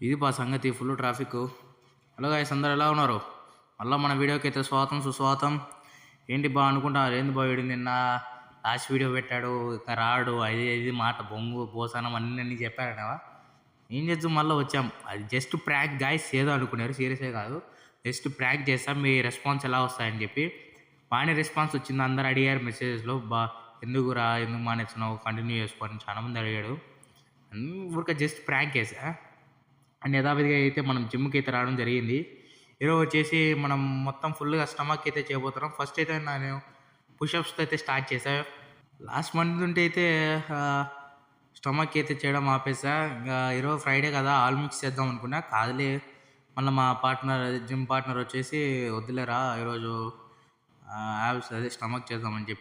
ఇది బా సంగతి, ఫుల్ ట్రాఫిక్. హలో గైస్, అందరు ఎలా ఉన్నారు? మళ్ళీ మన వీడియోకి అయితే స్వాగతం సుస్వాగతం. ఏంటి బా అనుకుంటారు, ఏంది బా వీడు నిన్న లాస్ట్ వీడియో పెట్టాడు ఇంకా రాడు, అది మాట బొంగు బోసానం అన్నీ చెప్పాడనవా? ఏం చేద్దాం, మళ్ళీ వచ్చాం. అది జస్ట్ ప్రాంక్ గాయస్, ఏదో అనుకున్నారు, సీరియస్గా కాదు. జస్ట్ ప్రాంక్ చేస్తాం, మీ రెస్పాన్స్ ఎలా వస్తాయని చెప్పి. బాగానే రెస్పాన్స్ వచ్చింది, అందరు అడిగారు మెసేజెస్లో. బా ఎందుకురా, ఎందుకు మానేస్తున్నావు, కంటిన్యూ చేసుకోని చాలామంది అడిగాడు. ఊరికే జస్ట్ ప్రాంక్ చేసా. అండ్ యథావిధిగా అయితే మనం జిమ్కి అయితే రావడం జరిగింది. ఈరోజు వచ్చేసి మనం మొత్తం ఫుల్గా స్టమక్ అయితే చేయబోతున్నాం. ఫస్ట్ అయితే నేను పుషప్స్తో అయితే స్టార్ట్ చేశాను. లాస్ట్ మంత్ నుండి అయితే స్టమక్ అయితే చేయడం ఆపేసా. ఇంకా ఈరోజు ఫ్రైడే కదా, ఆల్ మిక్స్ చేద్దాం అనుకున్నా. కాదులే, మళ్ళీ మా పార్ట్నర్, జిమ్ పార్ట్నర్ వచ్చేసి వద్దులేరా ఈరోజు యాబ్స్ అదే స్టమక్ చేద్దామని చెప్పి